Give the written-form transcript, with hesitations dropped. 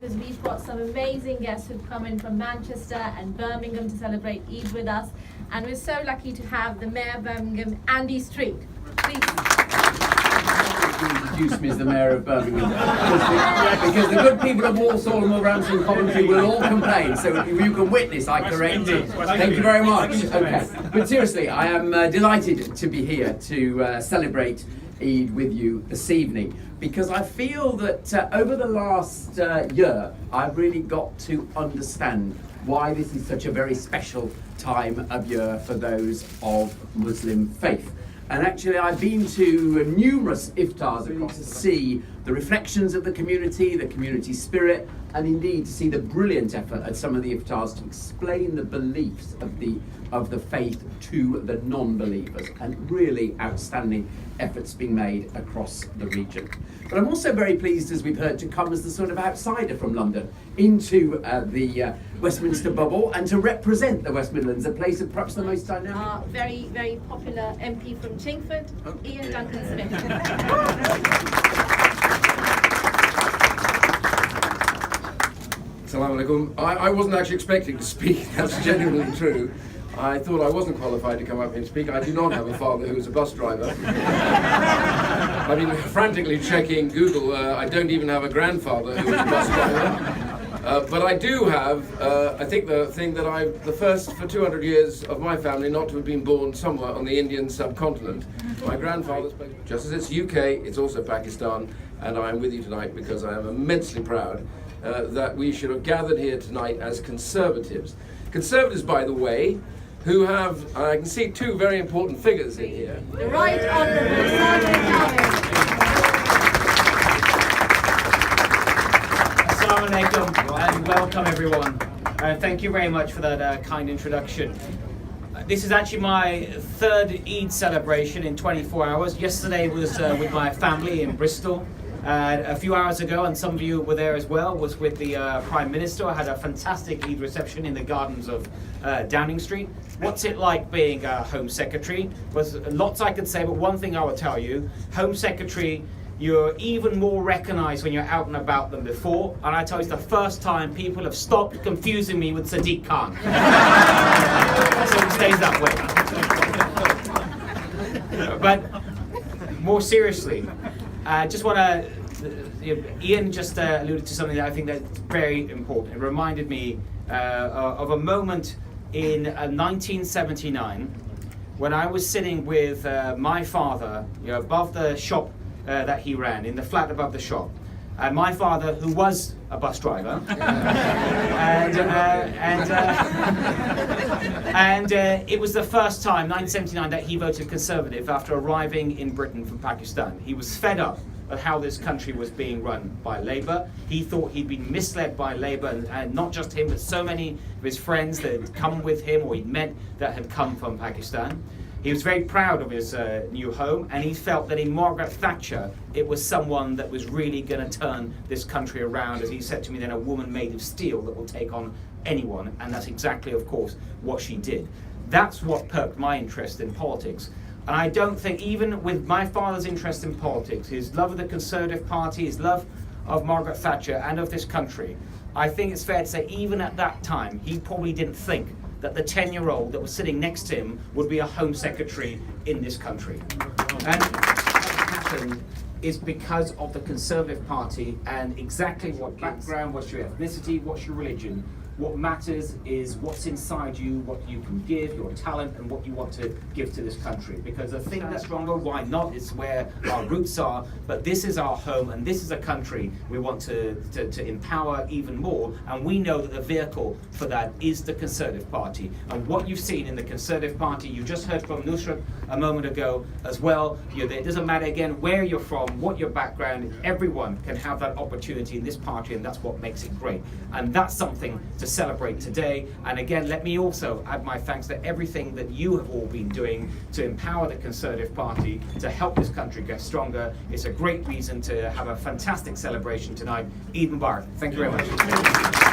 We've got some amazing guests who've come in from Manchester and Birmingham to celebrate Eid with us, and we're so lucky to have the Mayor of Birmingham, Andy Street. Please. Introduce me as the Mayor of Birmingham because the good people of Walsall and Wolverhampton and Coventry will all complain, so if you can witness, I correct it. Thank you very much. Okay, but seriously, I am delighted to be here to celebrate Eid with you this evening, because I feel that over the last year I've really got to understand why this is such a very special time of year for those of Muslim faith. And actually I've been to numerous iftars across to see the reflections of the community spirit, and indeed to see the brilliant effort at some of the iftars to explain the beliefs of the faith to the non-believers, and really outstanding efforts being made across the region. But I'm also very pleased, as we've heard, to come as the sort of outsider from London into the Westminster bubble, and to represent the West Midlands, a place of perhaps the most dynamic. Very, very popular MP from Chingford, Ian Duncan Smith. Assalamu alaikum. I wasn't actually expecting to speak, that's genuinely true. I thought I wasn't qualified to come up here and speak. I do not have a father who was a bus driver. I've been frantically checking Google. I don't even have a grandfather who was a bus driver. But I do have, I think the first for 200 years of my family not to have been born somewhere on the Indian subcontinent. My grandfather's place, just as it's UK, it's also Pakistan, and I am with you tonight because I am immensely proud that we should have gathered here tonight as Conservatives. Conservatives, by the way, who have, I can see two very important figures in here. The Right Honourable Sajid Javed. Assalamu alaikum and welcome everyone. Thank you very much for that kind introduction. This is actually my third Eid celebration in 24 hours. Yesterday was with my family in Bristol. A few hours ago, and some of you were there as well, was with the Prime Minister. I had a fantastic Eid reception in the gardens of Downing Street. What's it like being a Home Secretary? There's lots I could say, but one thing I will tell you, Home Secretary, you're even more recognised when you're out and about than before. And I tell you, it's the first time people have stopped confusing me with Sadiq Khan. So it stays that way. But more seriously, just want to, Ian just alluded to something that I think that's very important. It reminded me of a moment in 1979 when I was sitting with my father, above the shop that he ran, in the flat above the shop. My father, who was a bus driver, and it was the first time, 1979, that he voted Conservative after arriving in Britain from Pakistan. He was fed up at how this country was being run by Labour. He thought he'd been misled by Labour, and not just him, but so many of his friends that had come with him or he'd met that had come from Pakistan. He was very proud of his new home, and he felt that in Margaret Thatcher, it was someone that was really going to turn this country around, as he said to me then, a woman made of steel that will take on anyone, and that's exactly, of course, what she did. That's what perked my interest in politics. And I don't think, even with my father's interest in politics, his love of the Conservative Party, his love of Margaret Thatcher and of this country, I think it's fair to say, even at that time, he probably didn't think that the 10-year-old that was sitting next to him would be a Home Secretary in this country. And what happened is because of the Conservative Party and exactly what background, what's your ethnicity, what's your religion. What matters is what's inside you, what you can give, your talent, and what you want to give to this country. Because the thing that's stronger, why not, is where our roots are, but this is our home, and this is a country we want to empower even more, and we know that the vehicle for that is the Conservative Party. And what you've seen in the Conservative Party, you just heard from Nusrat a moment ago as well, it doesn't matter again where you're from, what your background, everyone can have that opportunity in this party, and that's what makes it great. And that's something to celebrate today. And again, let me also add my thanks to everything that you have all been doing to empower the Conservative Party to help this country get stronger. It's a great reason to have a fantastic celebration tonight. Eid Mubarak. Thank you very much.